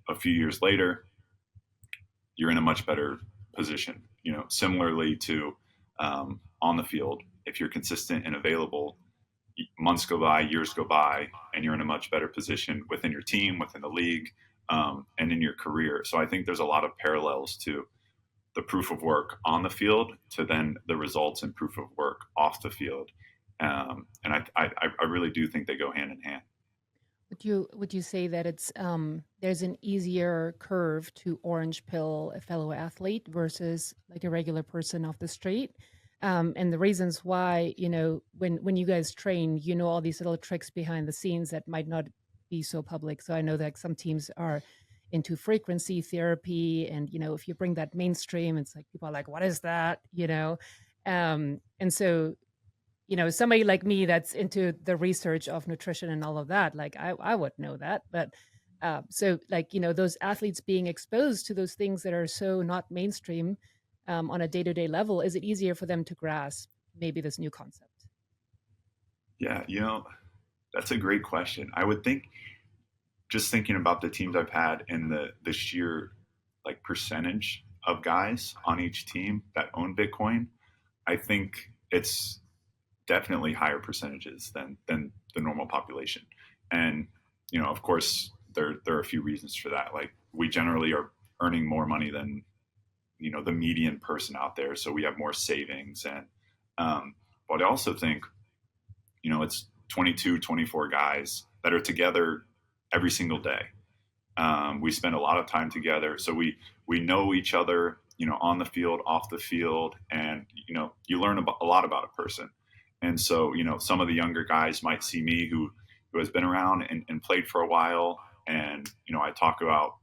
a few years later, you're in a much better position, similarly to on the field. If you're consistent and available, months go by, years go by, and you're in a much better position within your team, within the league, and in your career. So I think there's a lot of parallels to the proof of work on the field to then the results and proof of work off the field. And I really do think they go hand in hand. Would you say that it's there's an easier curve to orange pill a fellow athlete versus like a regular person off the street? And the reasons why, when you guys train, all these little tricks behind the scenes that might not be so public. So I know that some teams are into frequency therapy, and if you bring that mainstream, it's like people are like, what is that? And so somebody like me that's into the research of nutrition and all of that, like I would know that. But so like, those athletes being exposed to those things that are so not mainstream on a day-to-day level, is it easier for them to grasp maybe this new concept? Yeah, that's a great question. I would think, just thinking about the teams I've had and the sheer like percentage of guys on each team that own Bitcoin, I think it's definitely higher percentages than the normal population. And, of course, there are a few reasons for that. Like, we generally are earning more money than, the median person out there. So we have more savings. And, but I also think, it's 22, 24 guys that are together every single day. We spend a lot of time together. So we know each other, on the field, off the field, and, you learn a lot about a person. And so, some of the younger guys might see me who has been around and played for a while. And, I talk about,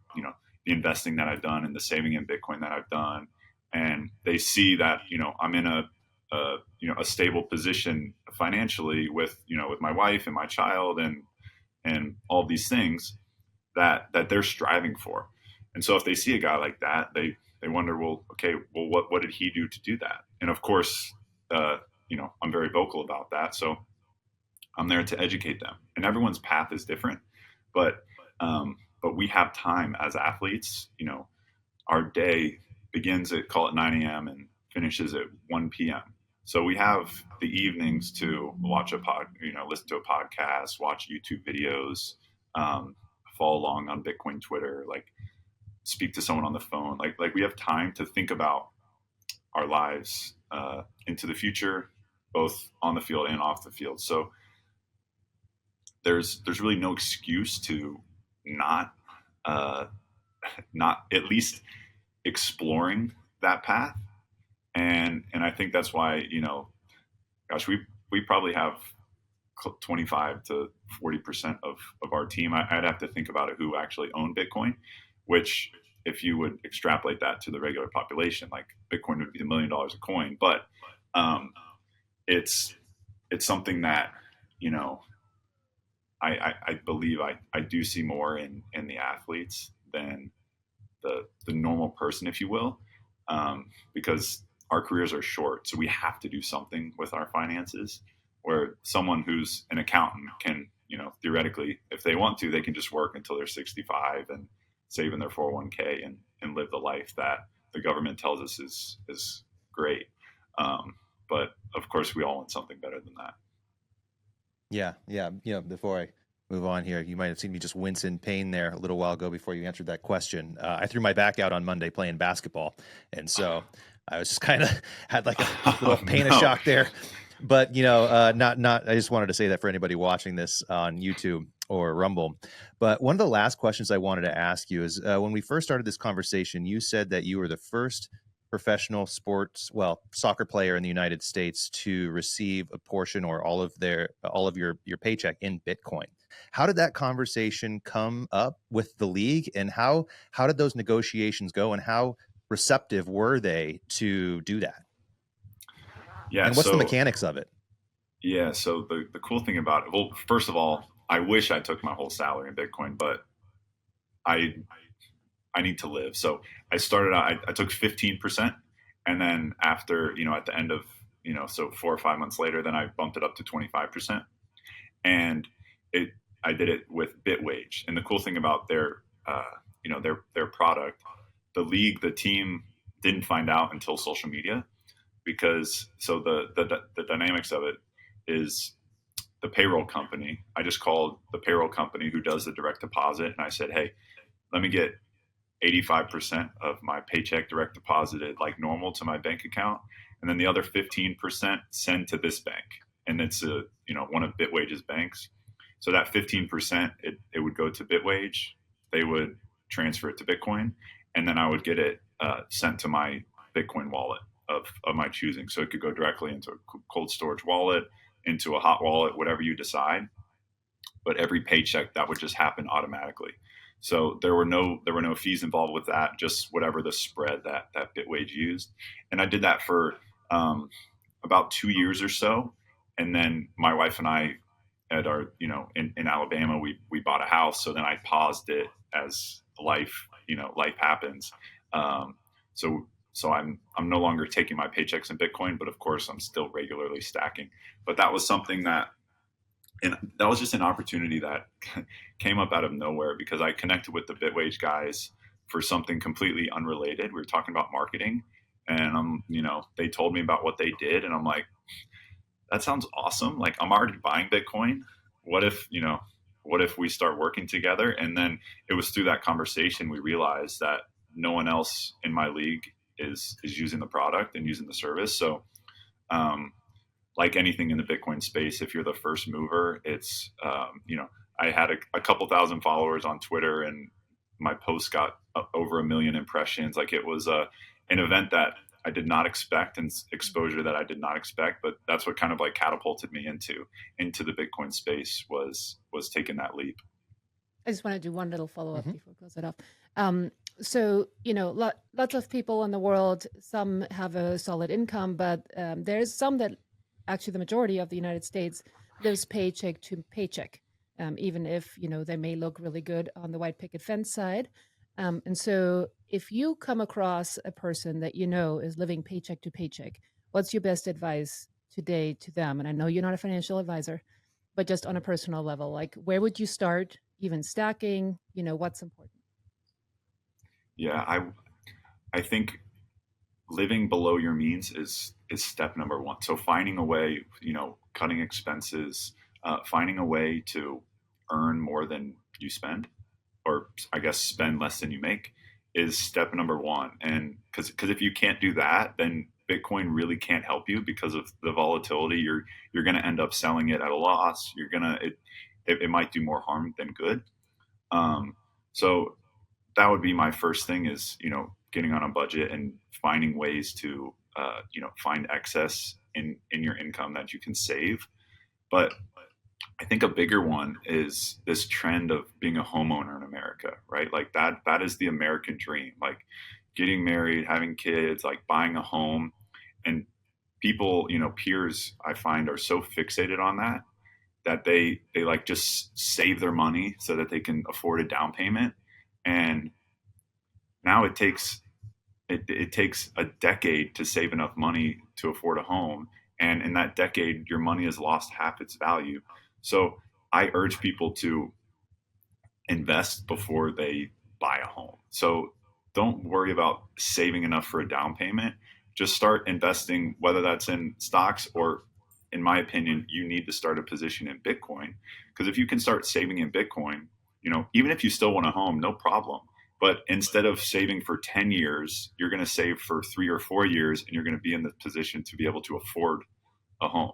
the investing that I've done and the saving in Bitcoin that I've done. And they see that, I'm in a a stable position financially with my wife and my child and all these things that they're striving for. And so if they see a guy like that, they wonder, well, okay, well, what did he do to do that? And of course, I'm very vocal about that. So I'm there to educate them. And everyone's path is different, but we have time as athletes. Our day begins at, call it 9 a.m. and finishes at 1 p.m. So we have the evenings to watch listen to a podcast, watch YouTube videos, follow along on Bitcoin Twitter, like speak to someone on the phone. Like we have time to think about our lives into the future, both on the field and off the field. So there's really no excuse to not at least exploring that path. And I think that's why, gosh, we probably have 25 to 40% of our team. I'd have to think about it, who actually own Bitcoin, which if you would extrapolate that to the regular population, like Bitcoin would be $1 million a coin. But it's something that, I believe I do see more in the athletes than the normal person, if you will, because our careers are short. So we have to do something with our finances, where someone who's an accountant can, theoretically, if they want to, they can just work until they're 65 and save in their 401k and live the life that the government tells us is great. But of course, we all want something better than that. Yeah. Before I move on here, you might have seen me just wince in pain there a little while ago before you answered that question. I threw my back out on Monday playing basketball, and so I was just kind of had like a little pain of shock there. But not. I just wanted to say that for anybody watching this on YouTube or Rumble. But one of the last questions I wanted to ask you is, when we first started this conversation, you said that you were the first professional soccer player in the United States to receive a portion or all of your paycheck in Bitcoin. How did that conversation come up with the league, and how did those negotiations go, and how receptive were they to do that? Yeah. And what's the mechanics of it? Yeah. So the cool thing about it, well, first of all, I wish I took my whole salary in Bitcoin, but I need to live. So I started out, I took 15%. And then after, at the end of, so 4 or 5 months later, then I bumped it up to 25%. And I did it with Bitwage. And the cool thing about their product, the team didn't find out until social media, because so the dynamics of it is the payroll company. I just called the payroll company who does the direct deposit, and I said, hey, let me get 85% of my paycheck direct deposited like normal to my bank account, and then the other 15% send to this bank. And it's one of Bitwage's banks. So that 15%, it would go to Bitwage. They would transfer it to Bitcoin, and then I would get it sent to my Bitcoin wallet of my choosing. So it could go directly into a cold storage wallet, into a hot wallet, whatever you decide. But every paycheck, that would just happen automatically. So there were no fees involved with that, just whatever the spread that Bitwage used. And I did that for about 2 years or so. And then my wife and I, at our, in Alabama, we bought a house. So then I paused it as life happens. So I'm no longer taking my paychecks in Bitcoin, but of course I'm still regularly stacking. But that was something that was just an opportunity that came up out of nowhere, because I connected with the Bitwage guys for something completely unrelated. We were talking about marketing, and they told me about what they did, and I'm like, that sounds awesome. Like, I'm already buying Bitcoin. What if we start working together? And then it was through that conversation we realized that no one else in my league is using the product and using the service. So, like anything in the Bitcoin space, if you're the first mover, it's, I had a couple thousand followers on Twitter, and my post got over 1 million impressions. Like, it was an event that I did not expect, and exposure that I did not expect, but that's what kind of like catapulted me into the Bitcoin space, was taking that leap. I just want to do one little follow-up before we close it off. So, lots of people in the world, some have a solid income, but there's some that actually the majority of the United States lives paycheck to paycheck, even if, they may look really good on the white picket fence side. And so if you come across a person that is living paycheck to paycheck, what's your best advice today to them? And I know you're not a financial advisor, but just on a personal level, like where would you start, even stacking, what's important? Yeah, I think living below your means is step number one. So finding a way, cutting expenses, finding a way to earn more than you spend, or I guess spend less than you make, is step number one. And because if you can't do that, then Bitcoin really can't help you because of the volatility. You're going to end up selling it at a loss. It might do more harm than good. So that would be my first thing is, getting on a budget and finding ways to, find excess in your income that you can save. But I think a bigger one is this trend of being a homeowner in America, right? Like that is the American dream, like getting married, having kids, like buying a home. And people, peers I find are so fixated on that they like just save their money so that they can afford a down payment. And now it takes a decade to save enough money to afford a home, and in that decade your money has lost half its value. So I urge people to invest before they buy a home. So don't worry about saving enough for a down payment. Just start investing, whether that's in stocks or, in my opinion, you need to start a position in Bitcoin. Because if you can start saving in Bitcoin, even if you still want a home, no problem. But instead of saving for 10 years, you're going to save for 3 or 4 years, and you're going to be in the position to be able to afford a home.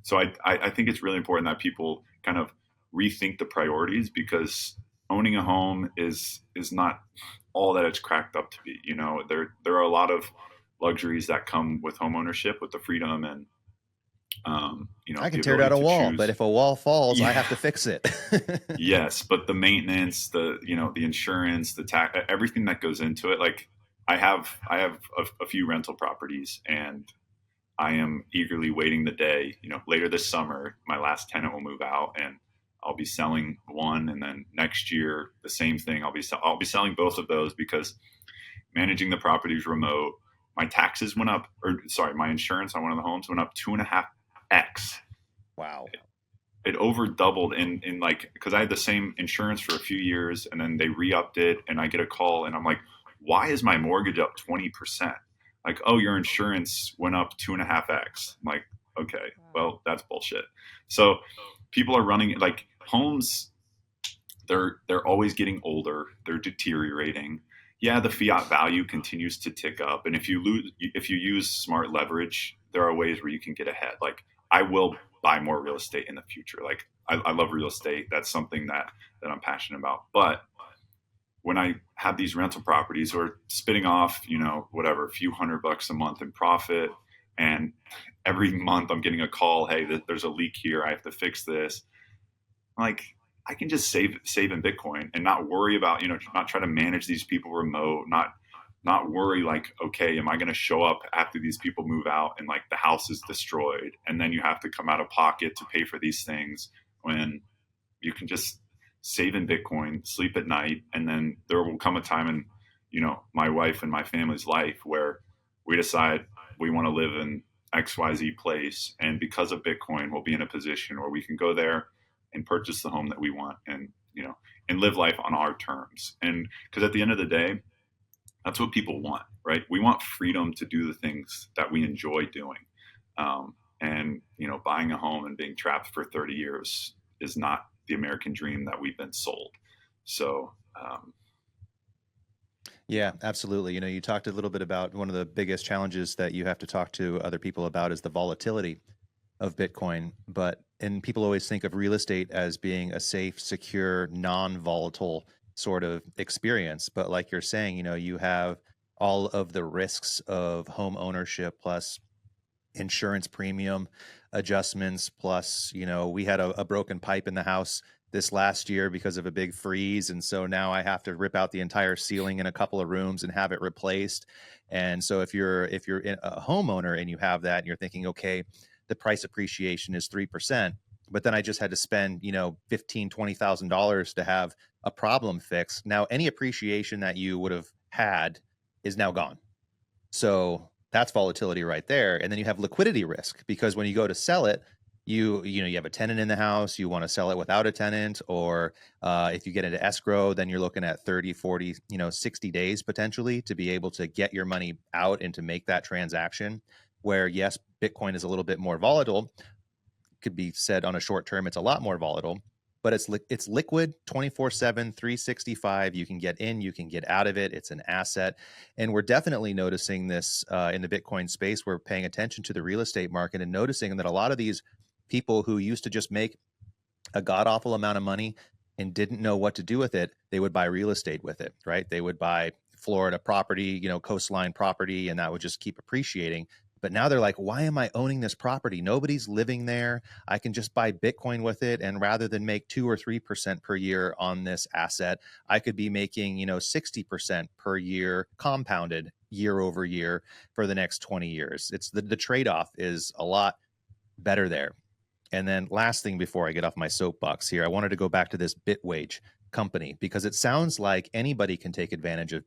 So I think it's really important that people kind of rethink the priorities, because owning a home is not all that it's cracked up to be. There are a lot of luxuries that come with home ownership, with the freedom and I can the tear down ability a to wall, but choose. if a wall falls, I Yeah, have to fix it. yes, but the maintenance, the insurance, the tax, everything that goes into it. Like I have a few rental properties, and I am eagerly waiting the day, later this summer, my last tenant will move out, and I'll be selling one, and then next year the same thing. I'll be selling both of those, because managing the properties remote, my taxes went up, or sorry, my insurance on one of the homes went up 2.5x. Wow. It over doubled in like, because I had the same insurance for a few years, and then they re-upped it, and I get a call, and I'm like, why is my mortgage up 20%? Like, oh, your insurance went up 2.5x. I'm like, okay, Wow. well, that's bullshit. So people are running like homes. They're always getting older. They're deteriorating. Yeah, the fiat value continues to tick up, and if you use smart leverage, there are ways where you can get ahead. Like, I will buy more real estate in the future. Like, I love real estate. That's something that I'm passionate about. But when I have these rental properties who are spitting off, whatever, a few $100 a month in profit, and every month I'm getting a call, hey, there's a leak here, I have to fix this. Like, I can just save in Bitcoin and not worry about, not try to manage these people remote, not worry like, okay, am I going to show up after these people move out and like the house is destroyed, and then you have to come out of pocket to pay for these things, when you can just save in Bitcoin, sleep at night, and then there will come a time in, my wife and my family's life where we decide we want to live in XYZ place, and because of Bitcoin, we'll be in a position where we can go there and purchase the home that we want, and and live life on our terms. And because at the end of the day, that's what people want, right? We want freedom to do the things that we enjoy doing. And buying a home and being trapped for 30 years is not the American dream that we've been sold. So, Yeah, absolutely. You talked a little bit about one of the biggest challenges that you have to talk to other people about is the volatility of Bitcoin. And people always think of real estate as being a safe, secure, non-volatile sort of experience. But like you're saying, you have all of the risks of home ownership plus insurance premium adjustments plus we had a broken pipe in the house this last year because of a big freeze. And so now I have to rip out the entire ceiling in a couple of rooms and have it replaced. And so if you're a homeowner and you have that and you're thinking, okay, the price appreciation is 3%, but then I just had to spend, $15,000, $20,000 to have a problem fixed. Now, any appreciation that you would have had is now gone. So that's volatility right there. And then you have liquidity risk, because when you go to sell it, you have a tenant in the house, you want to sell it without a tenant, or if you get into escrow, then you're looking at 30, 40, 60 days potentially to be able to get your money out and to make that transaction. Where yes, Bitcoin is a little bit more volatile. Could be said on a short term, it's a lot more volatile, but it's liquid 24/7, 365. You can get in, you can get out of it. It's an asset. And we're definitely noticing this in the Bitcoin space. We're paying attention to the real estate market and noticing that a lot of these people who used to just make a god awful amount of money and didn't know what to do with it, they would buy real estate with it, right? They would buy Florida property, coastline property, and that would just keep appreciating. But now they're like, why am I owning this property? Nobody's living there. I can just buy Bitcoin with it. And rather than make 2 or 3% per year on this asset, I could be making, 60% per year compounded year over year for the next 20 years. It's the trade-off is a lot better there. And then last thing before I get off my soapbox here, I wanted to go back to this Bitwage company, because it sounds like anybody can take advantage of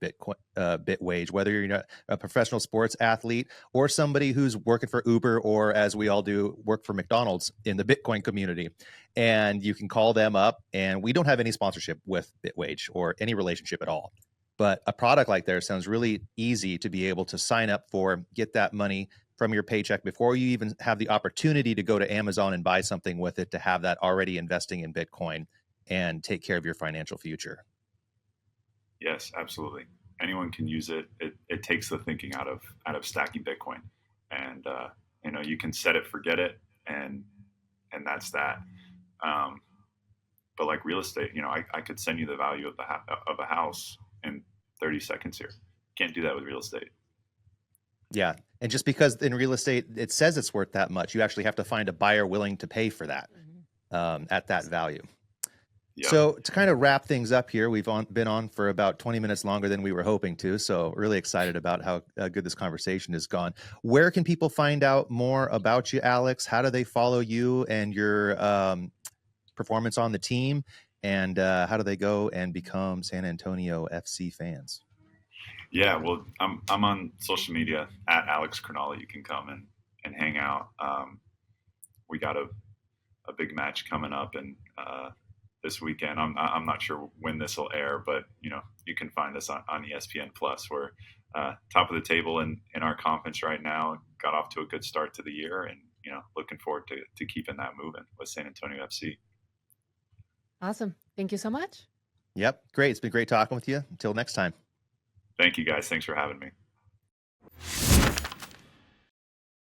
Bitwage, whether you're a professional sports athlete or somebody who's working for Uber, or as we all do, work for McDonald's in the Bitcoin community. And you can call them up, and we don't have any sponsorship with Bitwage or any relationship at all. But a product like theirs sounds really easy to be able to sign up for, get that money from your paycheck before you even have the opportunity to go to Amazon and buy something with it, to have that already investing in Bitcoin and take care of your financial future. Yes, absolutely. Anyone can use it. It takes the thinking out of stacking Bitcoin, and you can set it, forget it, and that's that. But like real estate, I could send you the value of a house in 30 seconds here. Can't do that with real estate. Yeah. And just because in real estate, it says it's worth that much, you actually have to find a buyer willing to pay for that at that value. Yep. So to kind of wrap things up here, we've been on for about 20 minutes longer than we were hoping to. So really excited about how good this conversation has gone. Where can people find out more about you, Alex? How do they follow you and your performance on the team? And how do they go and become San Antonio FC fans? Yeah, well, I'm on social media at Alex Crognale. You can come and hang out. We got a big match coming up, and this weekend. I'm not sure when this will air, but you can find us on ESPN Plus. We're top of the table in our conference right now. Got off to a good start to the year, and looking forward to keeping that moving with San Antonio FC. Awesome. Thank you so much. Yep. Great. It's been great talking with you. Until next time. Thank you, guys. Thanks for having me.